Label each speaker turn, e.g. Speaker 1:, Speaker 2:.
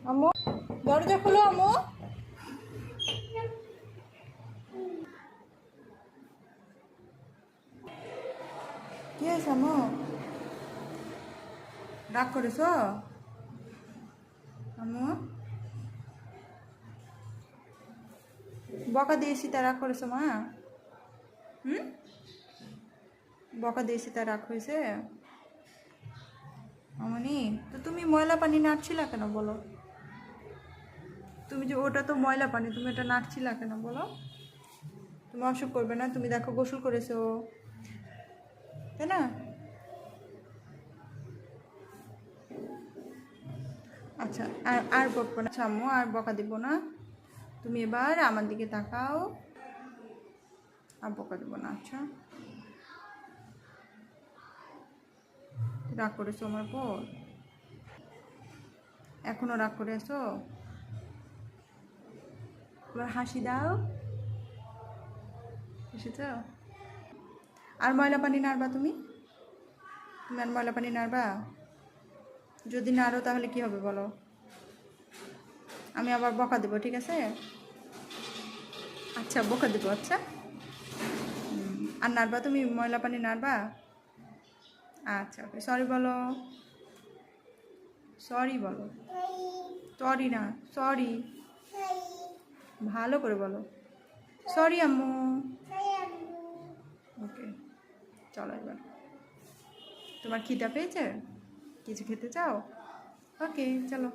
Speaker 1: আম্মু দরজা খোলো আম্মু। কি হয়েছে আম্মু? রাগ করেছ আম্মু? বকা দিয়েছি তা রাগ করেছো মা? হুম, বকা দিয়েছি তা রাগ হয়েছে? অমনি তো তুমি ময়লা পানি নাড়ছিলা কেন বলো? তুমি যে ওটা তো ময়লা পানি, তুমি এটা নাড়ছিলা কেন বলো? তুমি অসুখ করবে না? তুমি দেখো গোসল করেছো, তাই না? আচ্ছা, আর আর বকবো না আম্মু, আর বকা দিব না। তুমি এবার আমার দিকে তাকাও, আর বকা দেবো না। আচ্ছা, রাগ করেছো আমার উপর? এখনো রাগ করে আছো? এবার হাসি দাও, এসেছ? আর ময়লা পানি নাড়বা তুমি? তুমি আর ময়লা পানি নাড়বা? যদি নাড়ো তাহলে কি হবে বলো? আমি আবার বকা দেবো, ঠিক আছে? আচ্ছা, বকা দেবো। আচ্ছা, আর নাড়বা তুমি? ময়লা পানি নাড়বা? আচ্ছা, ওকে, সরি বলো। সরি বলো। সরি না, সরি। ভালো করে বলো। সরি আম্মু। ওকে, চলো এবার। তোমার খিদা পেয়েছে? কিছু খেতে চাও? ওকে, চলো।